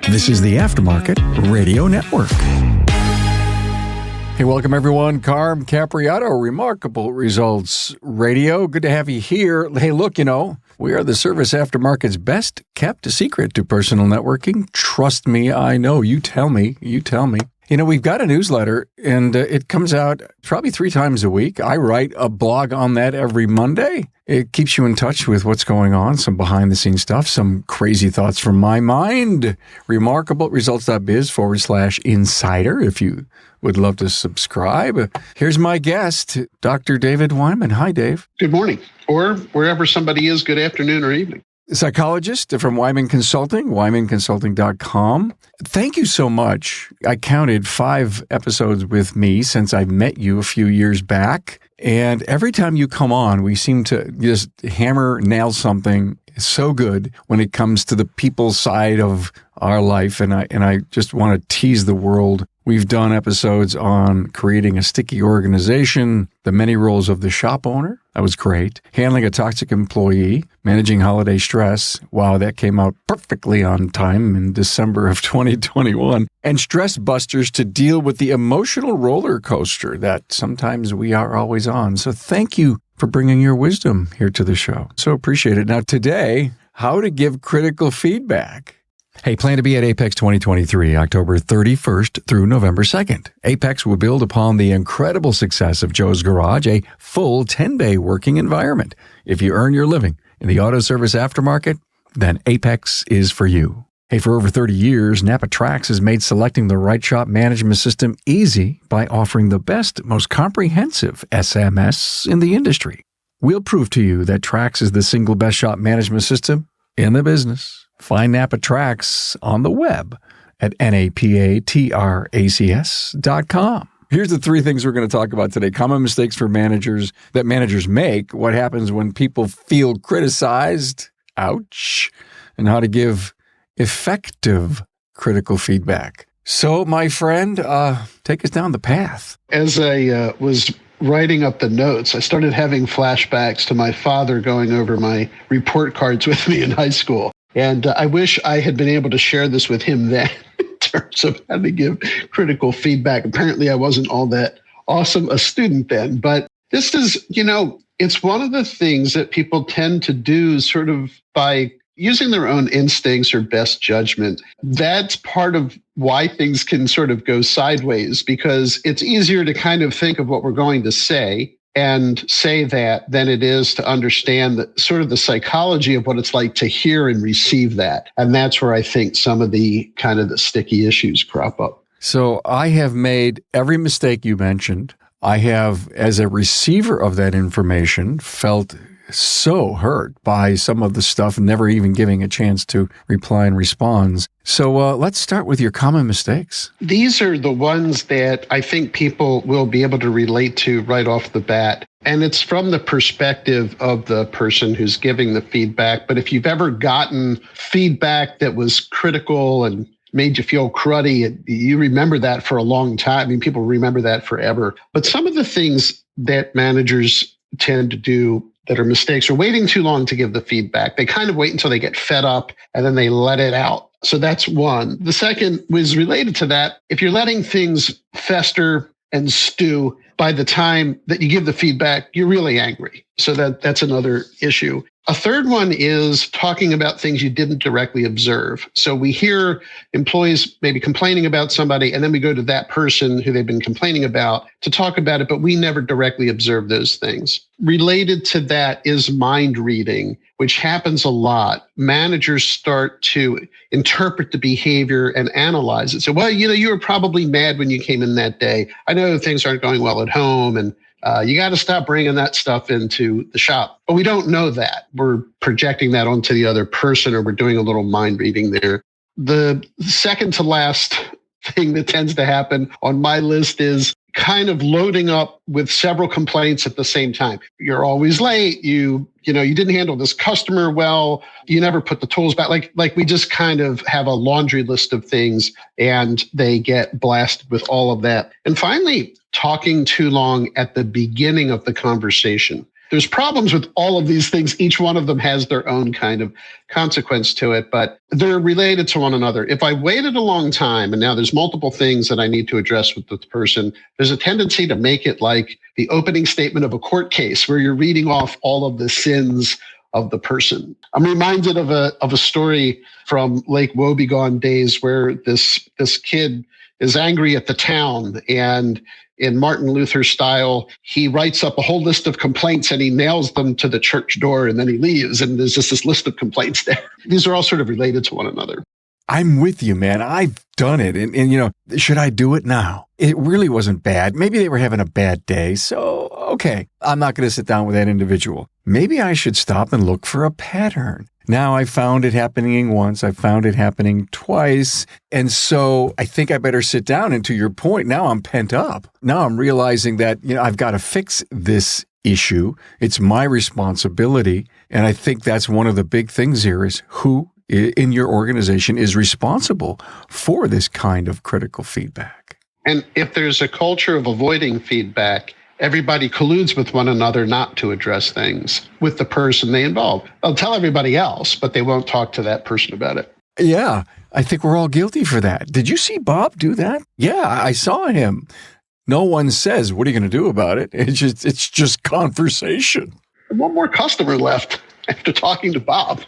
This is the Aftermarket Radio Network. Hey, welcome everyone. Carm Capriato, Remarkable Results Radio. Good to have you here. Hey, look, we are the service aftermarket's best kept secret to personal networking. Trust me, I know. You tell me. We've got a newsletter, and it comes out probably 3 times a week. I write a blog on that every Monday. It keeps you in touch with what's going on, some behind-the-scenes stuff, some crazy thoughts from my mind. RemarkableResults.biz/insider if you would love to subscribe. Here's my guest, Dr. David Weiman. Hi, Dave. Good morning, or wherever somebody is, good afternoon or evening. Psychologist from Weiman Consulting, WeimanConsulting.com. Thank you so much. I counted 5 episodes with me since I met you a few years back. And every time you come on, we seem to just nail something so good when it comes to the people side of our life. And I just want to tease the world. We've done episodes on creating a sticky organization, the many roles of the shop owner. That was great. Handling a toxic employee, managing holiday stress. Wow, that came out perfectly on time in December of 2021. And stress busters to deal with the emotional roller coaster that sometimes we are always on. So thank you for bringing your wisdom here to the show. So appreciate it. Now today, how to give critical feedback. Hey, plan to be at Apex 2023, October 31st through November 2nd. Apex will build upon the incredible success of Joe's Garage, a full 10-bay working environment. If you earn your living in the auto service aftermarket, then Apex is for you. Hey, for over 30 years, Napa Trax has made selecting the right shop management system easy by offering the best, most comprehensive SMS in the industry. We'll prove to you that Trax is the single best shop management system in the business. Find Napa Trax on the web at napatracs.com. Here's the 3 things we're going to talk about today. Common mistakes for managers that managers make. What happens when people feel criticized? Ouch. And how to give effective critical feedback. So, my friend, take us down the path. As I was writing up the notes, I started having flashbacks to my father going over my report cards with me in high school. And I wish I had been able to share this with him then in terms of how to give critical feedback. Apparently, I wasn't all that awesome a student then. But this is, it's one of the things that people tend to do sort of by using their own instincts or best judgment. That's part of why things can sort of go sideways, because it's easier to kind of think of what we're going to say and say that than it is to understand the sort of the psychology of what it's like to hear and receive that. And that's where I think some of the kind of the sticky issues crop up. So I have made every mistake you mentioned. I have, as a receiver of that information, felt so hurt by some of the stuff, never even giving a chance to reply and respond. So let's start with your common mistakes. These are the ones that I think people will be able to relate to right off the bat. And it's from the perspective of the person who's giving the feedback. But if you've ever gotten feedback that was critical and made you feel cruddy, you remember that for a long time. I mean, people remember that forever. But some of the things that managers tend to do that are mistakes are waiting too long to give the feedback. They kind of wait until they get fed up and then they let it out. So that's one. The second was related to that. If you're letting things fester and stew, by the time that you give the feedback, you're really angry. So that's another issue. A third one is talking about things you didn't directly observe. So we hear employees maybe complaining about somebody, and then we go to that person who they've been complaining about to talk about it, but we never directly observe those things. Related to that is mind reading, which happens a lot. Managers start to interpret the behavior and analyze it. So, well, you were probably mad when you came in that day. I know things aren't going well at home, and you got to stop bringing that stuff into the shop. But we don't know that. We're projecting that onto the other person, or we're doing a little mind reading there. The second to last thing that tends to happen on my list is kind of loading up with several complaints at the same time. You're always late. You didn't handle this customer well. You never put the tools back. Like we just kind of have a laundry list of things, and they get blasted with all of that. And finally, talking too long at the beginning of the conversation. There's problems with all of these things. Each one of them has their own kind of consequence to it, but they're related to one another. If I waited a long time and now there's multiple things that I need to address with the person, there's a tendency to make it like the opening statement of a court case where you're reading off all of the sins of the person. I'm reminded of a story from Lake Wobegon days where this kid is angry at the town, and in Martin Luther style, he writes up a whole list of complaints and he nails them to the church door, and then he leaves, and there's just this list of complaints there. These are all sort of related to one another. I'm with you, man. I've done it. And should I do it now? It really wasn't bad. Maybe they were having a bad day. So, okay, I'm not going to sit down with that individual. Maybe I should stop and look for a pattern. Now I found it happening once. I found it happening twice. And so I think I better sit down. And to your point, now I'm pent up. Now I'm realizing that, I've got to fix this issue. It's my responsibility. And I think that's one of the big things here is who in your organization is responsible for this kind of critical feedback. And if there's a culture of avoiding feedback, everybody colludes with one another not to address things with the person they involve. They'll tell everybody else, but they won't talk to that person about it. Yeah, I think we're all guilty for that. Did you see Bob do that? Yeah, I saw him. No one says, what are you going to do about it? It's just conversation. One more customer left after talking to Bob.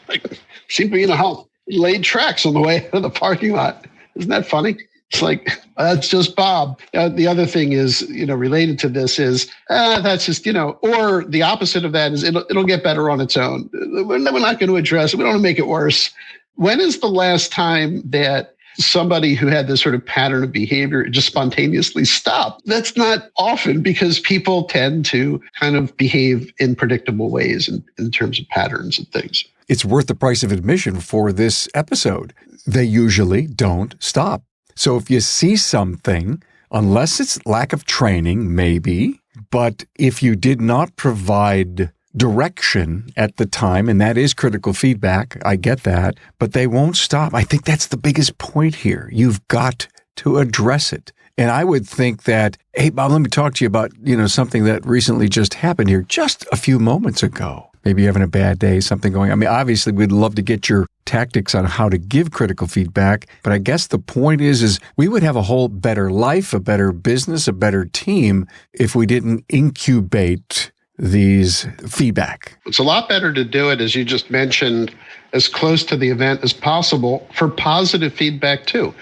Seemed to be in a house. He laid tracks on the way out of the parking lot. Isn't that funny? It's like, that's just Bob. The other thing is, related to this is, that's just, or the opposite of that is it'll get better on its own. We're not going to address it. We don't want to make it worse. When is the last time that somebody who had this sort of pattern of behavior just spontaneously stopped? That's not often because people tend to kind of behave in predictable ways in terms of patterns and things. It's worth the price of admission for this episode. They usually don't stop. So if you see something, unless it's lack of training, maybe, but if you did not provide direction at the time, and that is critical feedback, I get that, but they won't stop. I think that's the biggest point here. You've got to address it. And I would think that, hey, Bob, let me talk to you about, something that recently just happened here just a few moments ago. Maybe you're having a bad day, something going on. I mean, obviously, we'd love to get your tactics on how to give critical feedback. But I guess the point is we would have a whole better life, a better business, a better team if we didn't incubate these feedback. It's a lot better to do it, as you just mentioned, as close to the event as possible for positive feedback, too.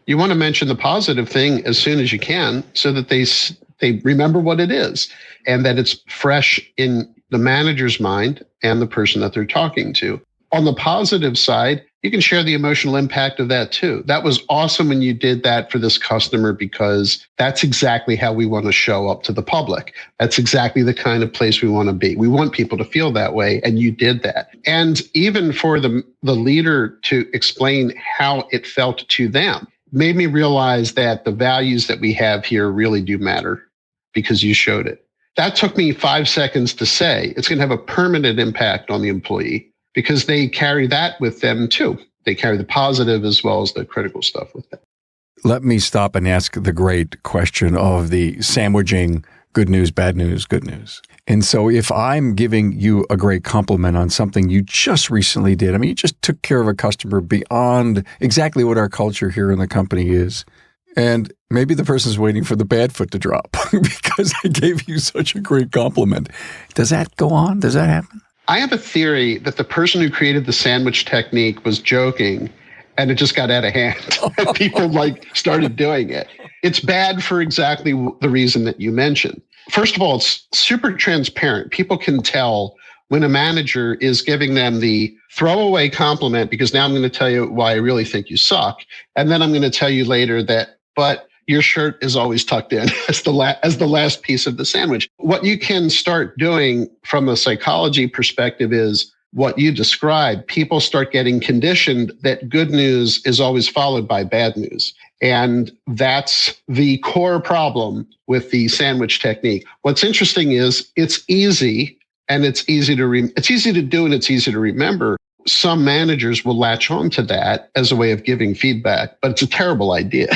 You want to mention the positive thing as soon as you can so that they remember what it is and that it's fresh in the manager's mind and the person that they're talking to. On the positive side, you can share the emotional impact of that too. That was awesome when you did that for this customer because that's exactly how we want to show up to the public. That's exactly the kind of place we want to be. We want people to feel that way, and you did that. And even for the leader to explain how it felt to them made me realize that the values that we have here really do matter because you showed it. That took me 5 seconds to say. It's going to have a permanent impact on the employee because they carry that with them too. They carry the positive as well as the critical stuff with them. Let me stop and ask the great question of the sandwiching good news, bad news, good news. And so if I'm giving you a great compliment on something you just recently did, you just took care of a customer beyond exactly what our culture here in the company is. And maybe the person's waiting for the bad foot to drop because I gave you such a great compliment. Does that go on? Does that happen? I have a theory that the person who created the sandwich technique was joking and it just got out of hand. And people started doing it. It's bad for exactly the reason that you mentioned. First of all, it's super transparent. People can tell when a manager is giving them the throwaway compliment because now I'm going to tell you why I really think you suck. And then I'm going to tell you later that, but your shirt is always tucked in as the last piece of the sandwich. What you can start doing from a psychology perspective is what you described. People start getting conditioned that good news is always followed by bad news. And that's the core problem with the sandwich technique. What's interesting is it's easy and it's easy to do and it's easy to remember. Some managers will latch on to that as a way of giving feedback, but it's a terrible idea.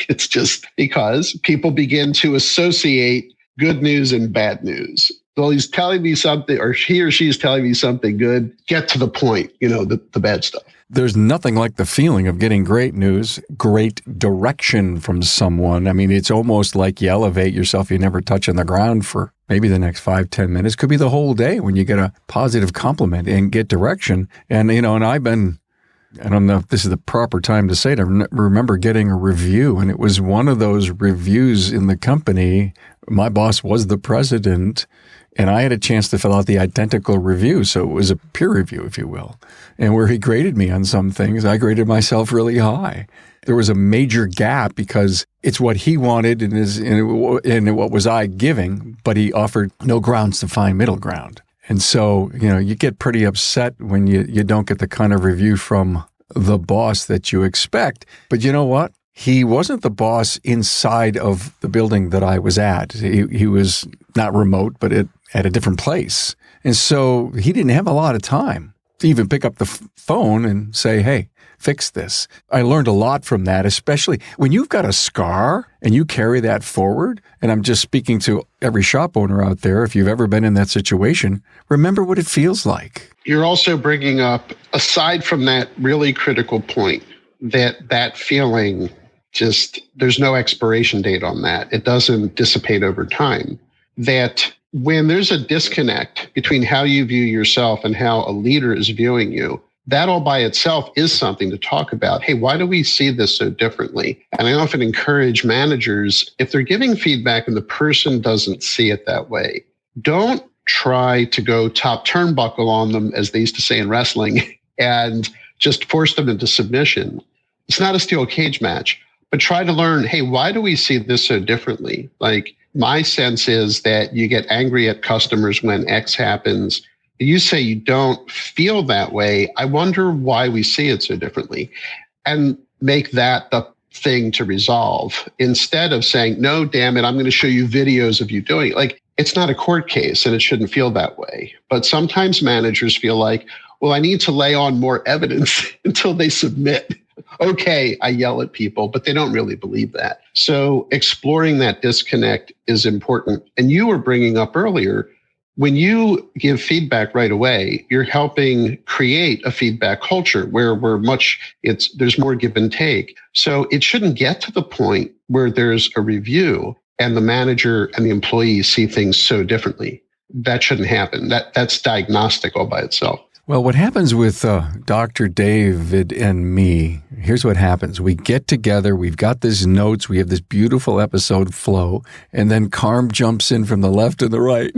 It's just because people begin to associate good news and bad news. Well, he's telling me something, or he or she's telling me something good. Get to the point, the bad stuff. There's nothing like the feeling of getting great news, great direction from someone. I mean, it's almost like you elevate yourself. You never touch on the ground for maybe the next 5-10 minutes. Could be the whole day when you get a positive compliment and get direction. And, and I don't know if this is the proper time to say it. I remember getting a review, and it was one of those reviews in the company. My boss was the president, and I had a chance to fill out the identical review. So it was a peer review, if you will. And where he graded me on some things, I graded myself really high. There was a major gap because it's what he wanted and what was I giving, but he offered no grounds to find middle ground. And so, you get pretty upset when you don't get the kind of review from the boss that you expect. But you know what? He wasn't the boss inside of the building that I was at. He was not remote, but at a different place. And so he didn't have a lot of time to even pick up the phone and say, hey, fix this. I learned a lot from that, especially when you've got a scar and you carry that forward. And I'm just speaking to every shop owner out there. If you've ever been in that situation, remember what it feels like. You're also bringing up, aside from that really critical point, that feeling, there's no expiration date on that. It doesn't dissipate over time. That when there's a disconnect between how you view yourself and how a leader is viewing you, that all by itself is something to talk about. Hey, why do we see this so differently? And I often encourage managers, if they're giving feedback and the person doesn't see it that way, don't try to go top turnbuckle on them, as they used to say in wrestling, and just force them into submission. It's not a steel cage match, but try to learn, hey, why do we see this so differently? Like, my sense is that you get angry at customers when X happens. You say you don't feel that way. I wonder why we see it so differently, and make that the thing to resolve instead of saying, no, damn it, I'm going to show you videos of you doing it. Like, it's not a court case and it shouldn't feel that way. But sometimes managers feel like, well, I need to lay on more evidence until they submit. Okay, I yell at people, but they don't really believe that. So exploring that disconnect is important. And you were bringing up earlier, when you give feedback right away, you're helping create a feedback culture where there's more give and take. So it shouldn't get to the point where there's a review and the manager and the employees see things so differently. That shouldn't happen. That's diagnostic all by itself. Well, what happens with Dr. David and me, here's what happens. We get together, we've got these notes, we have this beautiful episode flow, and then Carm jumps in from the left and the right.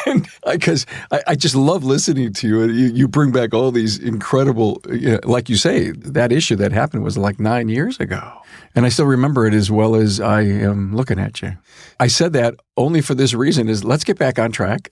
And because I just love listening to you. You bring back all these incredible, like you say, that issue that happened was like 9 years ago. And I still remember it as well as I am looking at you. I said that only for this reason is let's get back on track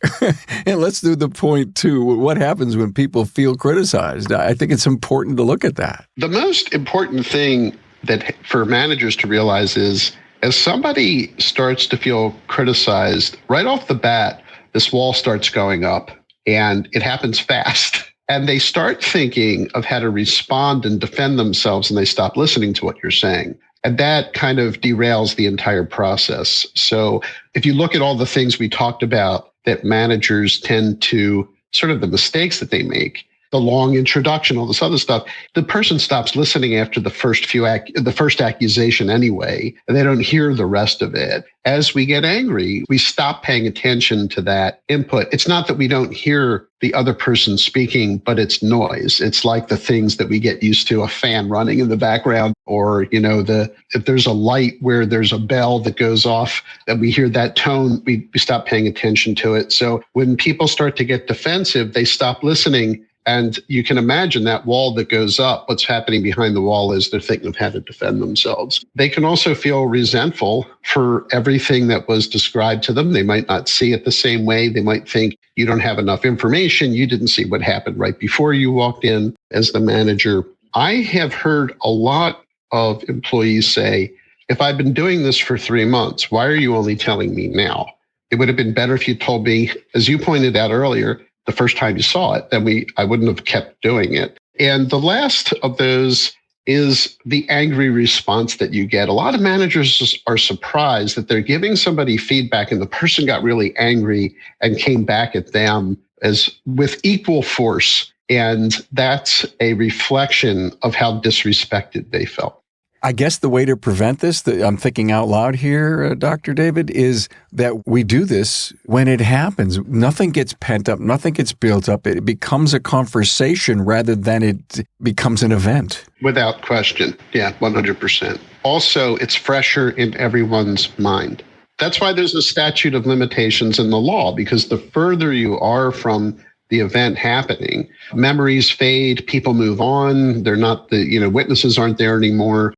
and let's do the point to what happens when people feel criticized. I think it's important to look at that. The most important thing that for managers to realize is as somebody starts to feel criticized, right off the bat, this wall starts going up and it happens fast. And they start thinking of how to respond and defend themselves, and they stop listening to what you're saying. And that kind of derails the entire process. So if you look at all the things we talked about that managers tend to, sort of the mistakes that they make, the long introduction, all this other stuff, the person stops listening after the first accusation anyway, and they don't hear the rest of it. As we get angry, we stop paying attention to that input. It's not that we don't hear the other person speaking, but it's noise. It's like the things that we get used to, a fan running in the background, or, if there's a light where there's a bell that goes off and we hear that tone, we stop paying attention to it. So when people start to get defensive, they stop listening. And you can imagine that wall that goes up, what's happening behind the wall is they're thinking of how to defend themselves. They can also feel resentful for everything that was described to them. They might not see it the same way. They might think you don't have enough information. You didn't see what happened right before you walked in as the manager. I have heard a lot of employees say, if I've been doing this for 3 months, why are you only telling me now? It would have been better if you told me, as you pointed out earlier, the first time you saw it, then I wouldn't have kept doing it. And the last of those is the angry response that you get. A lot of managers are surprised that they're giving somebody feedback and the person got really angry and came back at them as with equal force. And that's a reflection of how disrespected they felt. I guess the way to prevent this, I'm thinking out loud here, Dr. David, is that we do this when it happens. Nothing gets pent up. Nothing gets built up. It becomes a conversation rather than it becomes an event. Without question. Yeah, 100%. Also, it's fresher in everyone's mind. That's why there's a statute of limitations in the law, because the further you are from the event happening, memories fade, people move on. They're not witnesses aren't there anymore.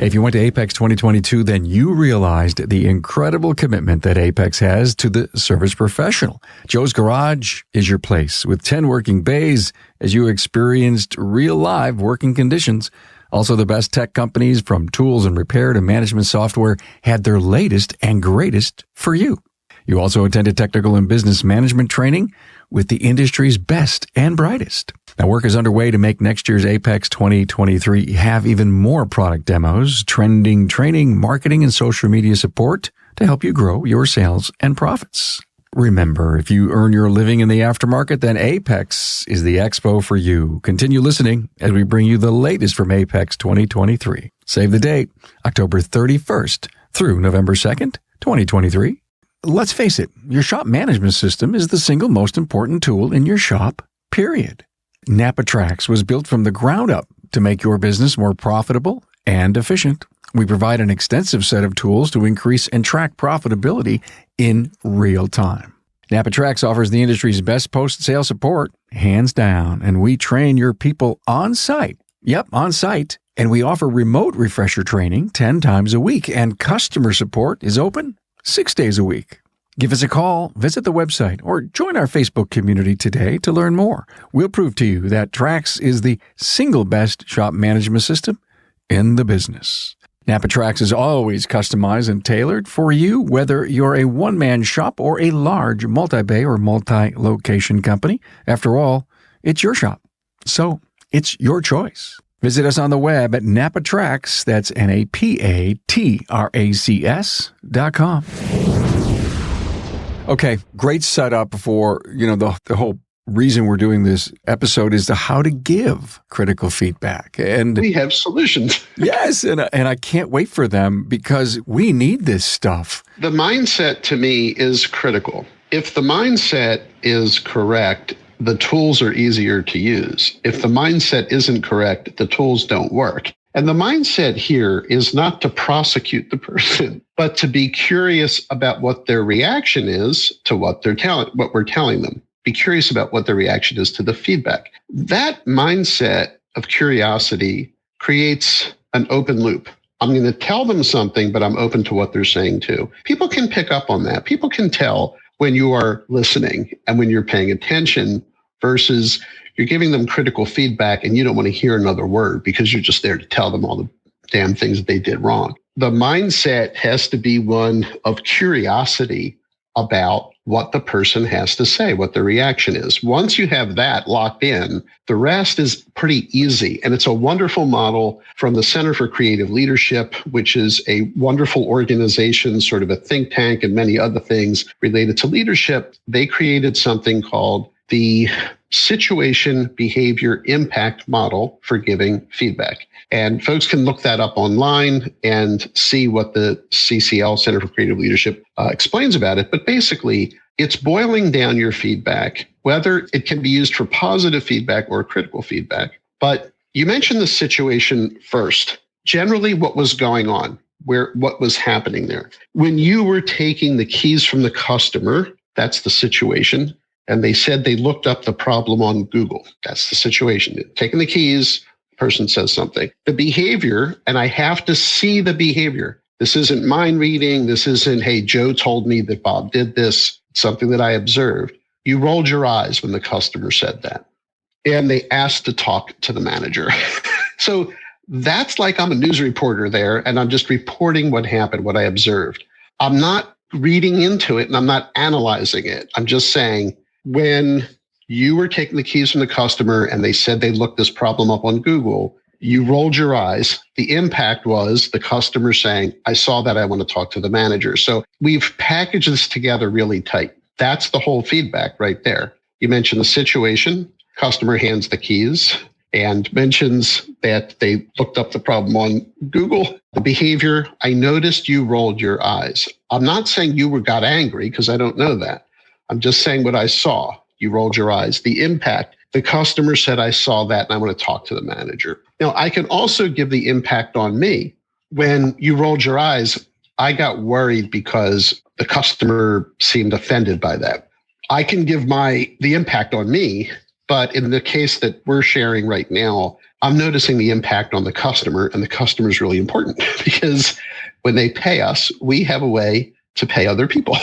If you went to Apex 2022, then you realized the incredible commitment that Apex has to the service professional. Joe's Garage is your place with 10 working bays as you experienced real live working conditions. Also, the best tech companies from tools and repair to management software had their latest and greatest for you. You also attended technical and business management training with the industry's best and brightest. Now, work is underway to make next year's Apex 2023 have even more product demos, trending training, marketing, and social media support to help you grow your sales and profits. Remember, if you earn your living in the aftermarket, then Apex is the expo for you. Continue listening as we bring you the latest from Apex 2023. Save the date, October 31st through November 2nd, 2023. Let's face it, your shop management system is the single most important tool in your shop, period. NapaTrax was built from the ground up to make your business more profitable and efficient. We provide an extensive set of tools to increase and track profitability in real time. NapaTrax offers the industry's best post-sale support, hands down, and we train your people on site. Yep, on site. And we offer remote refresher training 10 times a week, and customer support is open 6 days a week. Give us a call, visit the website, or join our Facebook community today to learn more. We'll prove to you that Trax is the single best shop management system in the business. NapaTrax is always customized and tailored for you, whether you're a one-man shop or a large multi-bay or multi-location company. After all, it's your shop, so it's your choice. Visit us on the web at NapaTrax, that's NapaTracs.com. Okay, great setup for, the whole reason we're doing this episode is to how to give critical feedback. And we have solutions. Yes, and I can't wait for them because we need this stuff. The mindset to me is critical. If the mindset is correct, the tools are easier to use. If the mindset isn't correct, the tools don't work. And the mindset here is not to prosecute the person, but to be curious about what their reaction is to what we're telling them. Be curious about what their reaction is to the feedback. That mindset of curiosity creates an open loop. I'm going to tell them something, but I'm open to what they're saying too. People can pick up on that. People can tell when you are listening and when you're paying attention versus you're giving them critical feedback and you don't want to hear another word because you're just there to tell them all the damn things that they did wrong. The mindset has to be one of curiosity about what the person has to say, what their reaction is. Once you have that locked in, the rest is pretty easy. And it's a wonderful model from the Center for Creative Leadership, which is a wonderful organization, sort of a think tank and many other things related to leadership. They created something called the Situation Behavior Impact Model for giving feedback. And folks can look that up online and see what the CCL, Center for Creative Leadership, explains about it. But basically, it's boiling down your feedback, whether it can be used for positive feedback or critical feedback. But you mentioned the situation first. Generally, what was going on, what was happening there. When you were taking the keys from the customer, that's the situation. And they said they looked up the problem on Google. That's the situation. Taking the keys, person says something. The behavior, and I have to see the behavior. This isn't mind reading. This isn't, hey, Joe told me that Bob did this. It's something that I observed. You rolled your eyes when the customer said that. And they asked to talk to the manager. So that's like I'm a news reporter there, and I'm just reporting what happened, what I observed. I'm not reading into it, and I'm not analyzing it. I'm just saying, when you were taking the keys from the customer and they said they looked this problem up on Google. You rolled your eyes. The impact was the customer saying, I saw that, I want to talk to the manager. So we've packaged this together really tight. That's the whole feedback right there. You mentioned the situation, customer hands the keys and mentions that they looked up the problem on Google. The behavior, I noticed you rolled your eyes. I'm not saying you got angry because I don't know that. I'm just saying what I saw. You rolled your eyes. The impact, the customer said, I saw that and I want to talk to the manager. Now, I can also give the impact on me. When you rolled your eyes, I got worried because the customer seemed offended by that. I can give the impact on me, but in the case that we're sharing right now, I'm noticing the impact on the customer, and the customer is really important because when they pay us, we have a way to pay other people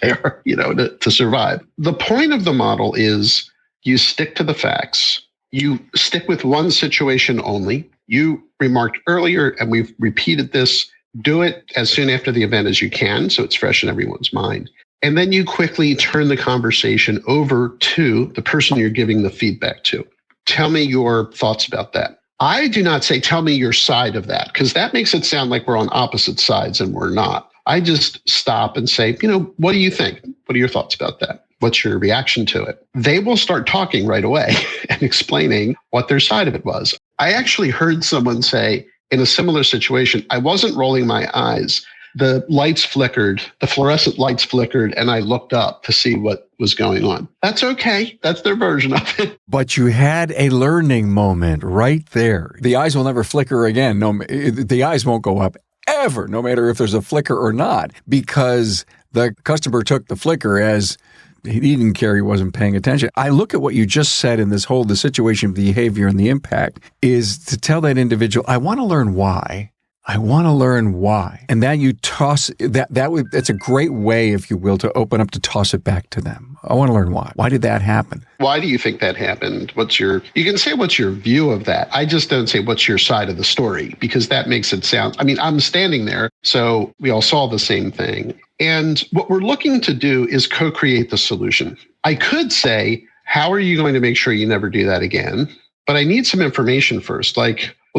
to survive. The point of the model is you stick to the facts. You stick with one situation only. You remarked earlier, and we've repeated this, do it as soon after the event as you can so it's fresh in everyone's mind. And then you quickly turn the conversation over to the person you're giving the feedback to. Tell me your thoughts about that. I do not say, tell me your side of that, because that makes it sound like we're on opposite sides and we're not. I just stop and say, what do you think? What are your thoughts about that? What's your reaction to it? They will start talking right away and explaining what their side of it was. I actually heard someone say in a similar situation, I wasn't rolling my eyes. The lights flickered, the fluorescent lights flickered, and I looked up to see what was going on. That's okay. That's their version of it. But you had a learning moment right there. The eyes will never flicker again. No, the eyes won't go up ever, no matter if there's a flicker or not, because the customer took the flicker as he didn't care, he wasn't paying attention. I look at what you just said in the situation, behavior, and the impact is to tell that individual, I want to learn why. I want to learn why. And then you toss that's a great way, if you will, to open up to toss it back to them. I want to learn why. Why did that happen? Why do you think that happened? You can say what's your view of that. I just don't say what's your side of the story, because that makes it sound, I'm standing there, so we all saw the same thing. And what we're looking to do is co-create the solution. I could say, how are you going to make sure you never do that again? But I need some information first.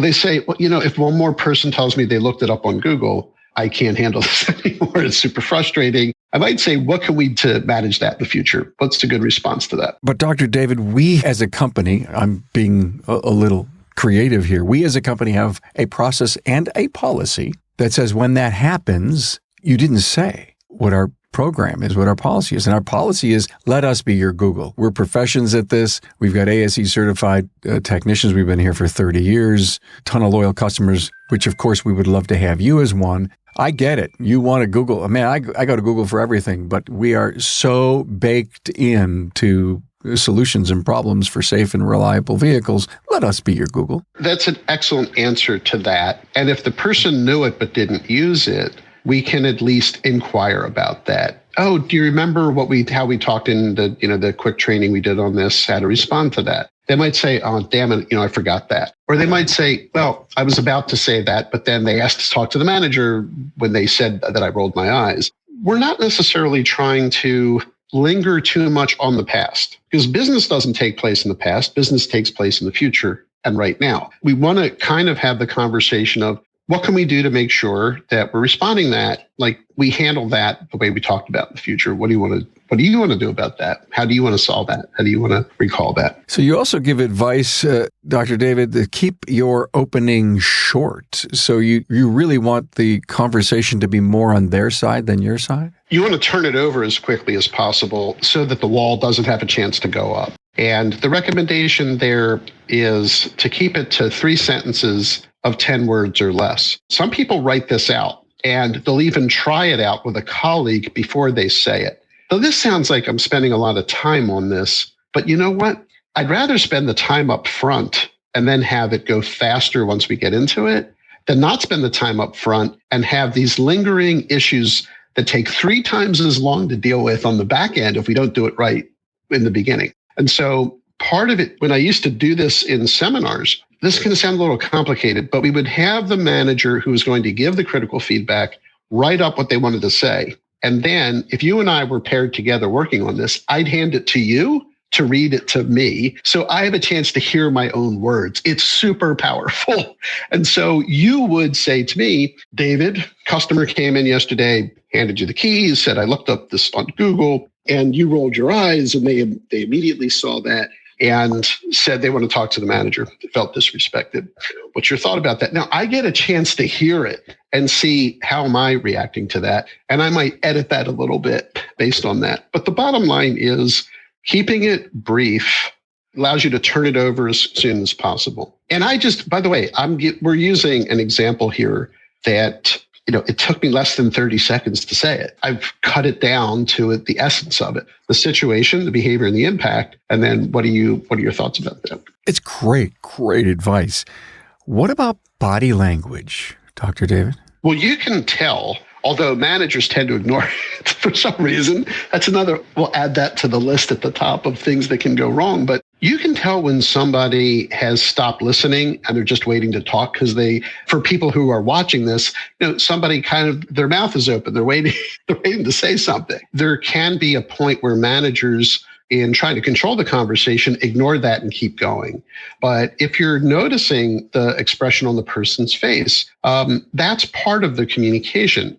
They say, if one more person tells me they looked it up on Google, I can't handle this anymore. It's super frustrating. I might say, what can we do to manage that in the future? What's the good response to that? But Dr. David, we as a company, I'm being a little creative here. We as a company have a process and a policy that says when that happens, you didn't say what our program is, what our policy is. And our policy is, let us be your Google. We're professions at this. We've got ASE certified technicians. We've been here for 30 years, ton of loyal customers, which of course we would love to have you as one. I get it. You want to Google. I go to Google for everything, but we are so baked into solutions and problems for safe and reliable vehicles. Let us be your Google. That's an excellent answer to that. And if the person knew it but didn't use it, we can at least inquire about that. Oh, do you remember how we talked in the quick training we did on this, how to respond to that? They might say, oh, damn it, I forgot that. Or they might say, well, I was about to say that, but then they asked to talk to the manager when they said that I rolled my eyes. We're not necessarily trying to linger too much on the past, because business doesn't take place in the past. Business takes place in the future and right now. We want to kind of have the conversation of, what can we do to make sure that we're responding that, like we handle that the way we talked about in the future? What do you want to do about that? How do you want to solve that? How do you want to recall that? So you also give advice, Dr. David, to keep your opening short. So you really want the conversation to be more on their side than your side? You want to turn it over as quickly as possible so that the wall doesn't have a chance to go up. And the recommendation there is to keep it to 3 sentences of 10 words or less. Some people write this out and they'll even try it out with a colleague before they say it. So this sounds like I'm spending a lot of time on this, but you know what? I'd rather spend the time up front and then have it go faster once we get into it than not spend the time up front and have these lingering issues that take 3 times as long to deal with on the back end if we don't do it right in the beginning. And so part of it, when I used to do this in seminars, this can sound a little complicated, but we would have the manager who was going to give the critical feedback write up what they wanted to say. And then if you and I were paired together working on this, I'd hand it to you to read it to me. So I have a chance to hear my own words. It's super powerful. And so you would say to me, David, customer came in yesterday, handed you the keys, said, I looked up this on Google, and you rolled your eyes, and they immediately saw that and said they want to talk to the manager. They felt disrespected. What's your thought about that? Now, I get a chance to hear it and see how am I reacting to that. And I might edit that a little bit based on that. But the bottom line is keeping it brief allows you to turn it over as soon as possible. And by the way, we're using an example here that it took me less than 30 seconds to say it. I've cut it down to the essence of it, the situation, the behavior, and the impact. And then what are your thoughts about that? It's great advice. What about body language, Dr. David? Well, you can tell, although managers tend to ignore it for some reason. We'll add that to the list at the top of things that can go wrong. But you can tell when somebody has stopped listening and they're just waiting to talk because for people who are watching this, somebody their mouth is open. They're waiting to say something. There can be a point where managers, in trying to control the conversation, ignore that and keep going. But if you're noticing the expression on the person's face, that's part of the communication.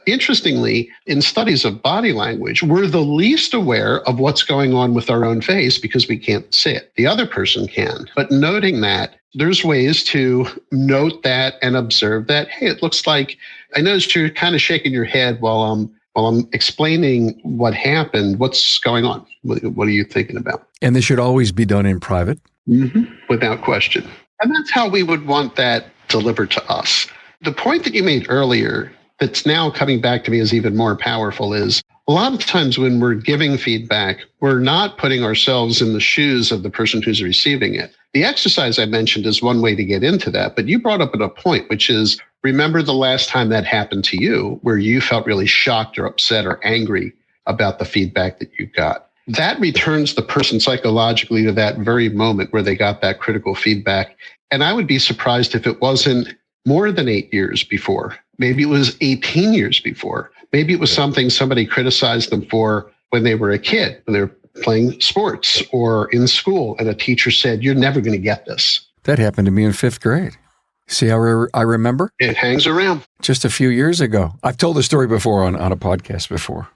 Interestingly, in studies of body language, we're the least aware of what's going on with our own face because we can't see it. The other person can. But noting that, there's ways to note that and observe that. Hey, it looks like, I noticed you're kind of shaking your head while I'm explaining what happened. What's going on? What are you thinking about? And this should always be done in private? Mm-hmm. Without question. And that's how we would want that delivered to us. The point that you made earlier that's now coming back to me is even more powerful is a lot of times when we're giving feedback, we're not putting ourselves in the shoes of the person who's receiving it. The exercise I mentioned is one way to get into that, but you brought up a point, which is remember the last time that happened to you where you felt really shocked or upset or angry about the feedback that you got. That returns the person psychologically to that very moment where they got that critical feedback. And I would be surprised if it wasn't more than 8 years before. Maybe it was 18 years before. Maybe it was something somebody criticized them for when they were a kid, when they were playing sports or in school, and a teacher said, you're never going to get this. That happened to me in 5th grade. See how I remember? It hangs around. Just a few years ago. I've told the story before on a podcast before.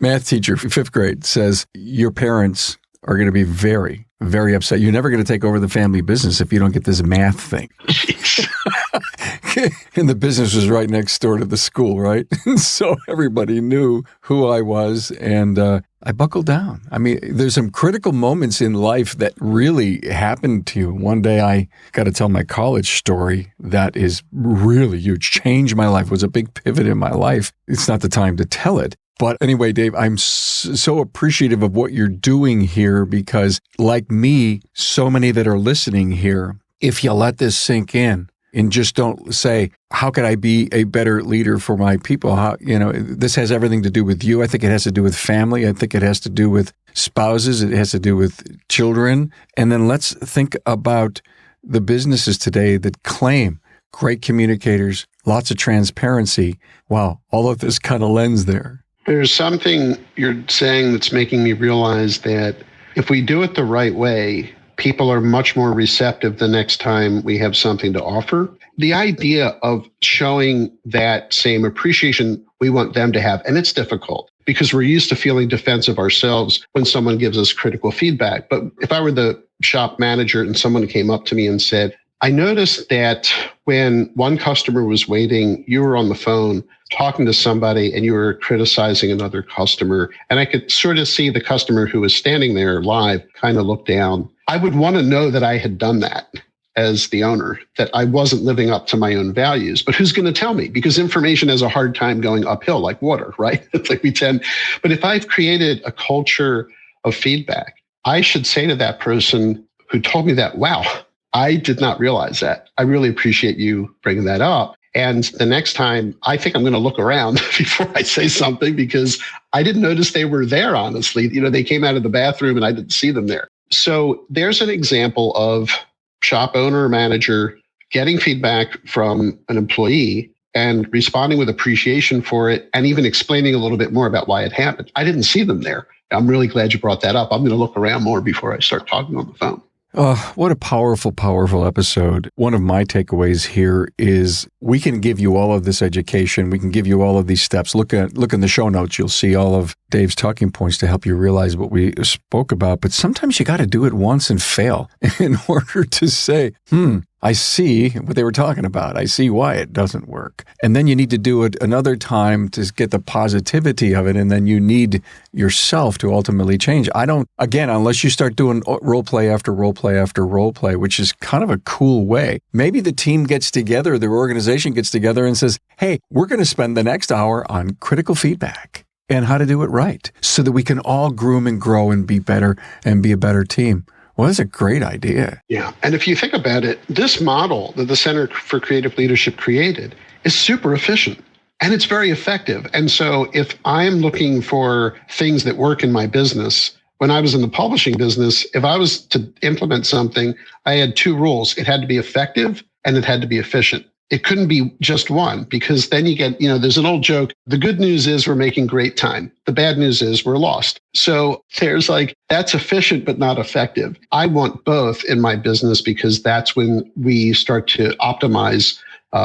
Math teacher, 5th grade, says, your parents are going to be very, very upset. You're never going to take over the family business if you don't get this math thing. And the business was right next door to the school, right? So everybody knew who I was, and I buckled down. I mean, there's some critical moments in life that really happened to you. One day I got to tell my college story that is really huge, changed my life, was a big pivot in my life. It's not the time to tell it. But anyway, Dave, I'm so appreciative of what you're doing here because, like me, so many that are listening here, if you let this sink in and just don't say, how could I be a better leader for my people? This has everything to do with you. I think it has to do with family. I think it has to do with spouses. It has to do with children. And then let's think about the businesses today that claim great communicators, lots of transparency. Wow, all of this kind of lens there. There's something you're saying that's making me realize that if we do it the right way, people are much more receptive the next time we have something to offer. The idea of showing that same appreciation we want them to have, and it's difficult because we're used to feeling defensive ourselves when someone gives us critical feedback. But if I were the shop manager and someone came up to me and said, I noticed that when one customer was waiting, you were on the phone talking to somebody and you were criticizing another customer. And I could sort of see the customer who was standing there live kind of look down. I would want to know that I had done that as the owner, that I wasn't living up to my own values. But who's going to tell me? Because information has a hard time going uphill like water, right? It's like but if I've created a culture of feedback, I should say to that person who told me that, wow, I did not realize that. I really appreciate you bringing that up. And the next time, I think I'm going to look around before I say something because I didn't notice they were there, honestly. They came out of the bathroom and I didn't see them there. So there's an example of shop owner or manager getting feedback from an employee and responding with appreciation for it and even explaining a little bit more about why it happened. I didn't see them there. I'm really glad you brought that up. I'm going to look around more before I start talking on the phone. What a powerful, powerful episode. One of my takeaways here is we can give you all of this education. We can give you all of these steps. Look in the show notes. You'll see all of Dave's talking points to help you realize what we spoke about. But sometimes you got to do it once and fail in order to say, I see what they were talking about. I see why it doesn't work. And then you need to do it another time to get the positivity of it. And then you need yourself to ultimately change. Unless you start doing role play after role play after role play, which is kind of a cool way. Maybe the team gets together, the organization gets together and says, hey, we're going to spend the next hour on critical feedback and how to do it right so that we can all groom and grow and be better and be a better team. Well, that's a great idea. Yeah. And if you think about it, this model that the Center for Creative Leadership created is super efficient and it's very effective. And so if I'm looking for things that work in my business, when I was in the publishing business, if I was to implement something, I had two rules. It had to be effective and it had to be efficient. It couldn't be just one because then you get, there's an old joke. The good news is we're making great time. The bad news is we're lost. So there's that's efficient, but not effective. I want both in my business because that's when we start to optimize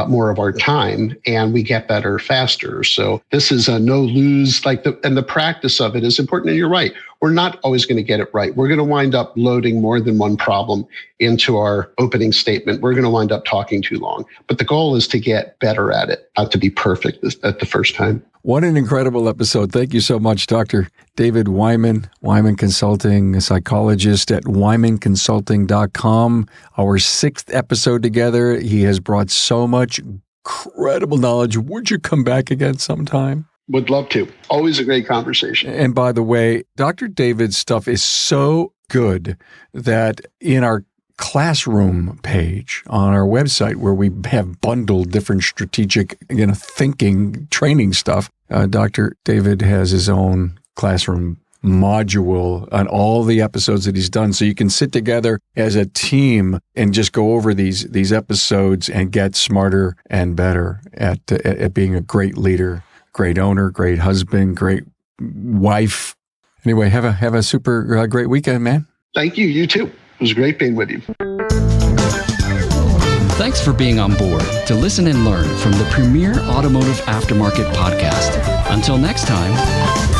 more of our time and we get better faster. So this is a no lose, and the practice of it is important. And you're right. We're not always going to get it right. We're going to wind up loading more than one problem into our opening statement. We're going to wind up talking too long. But the goal is to get better at it, not to be perfect at the first time. What an incredible episode. Thank you so much, Dr. David Weiman, Weiman Consulting, a psychologist at weimanconsulting.com. Our 6th episode together. He has brought so much incredible knowledge. Would you come back again sometime? Would love to. Always a great conversation. And by the way, Dr. David's stuff is so good that in our classroom page on our website where we have bundled different strategic, thinking, training stuff, Dr. David has his own classroom module on all the episodes that he's done. So you can sit together as a team and just go over these episodes and get smarter and better at being a great leader, great owner, great husband, great wife. Anyway, have a super great weekend, man. Thank you. You too. It was great being with you. Thanks for being on board to listen and learn from the premier automotive aftermarket podcast. Until next time.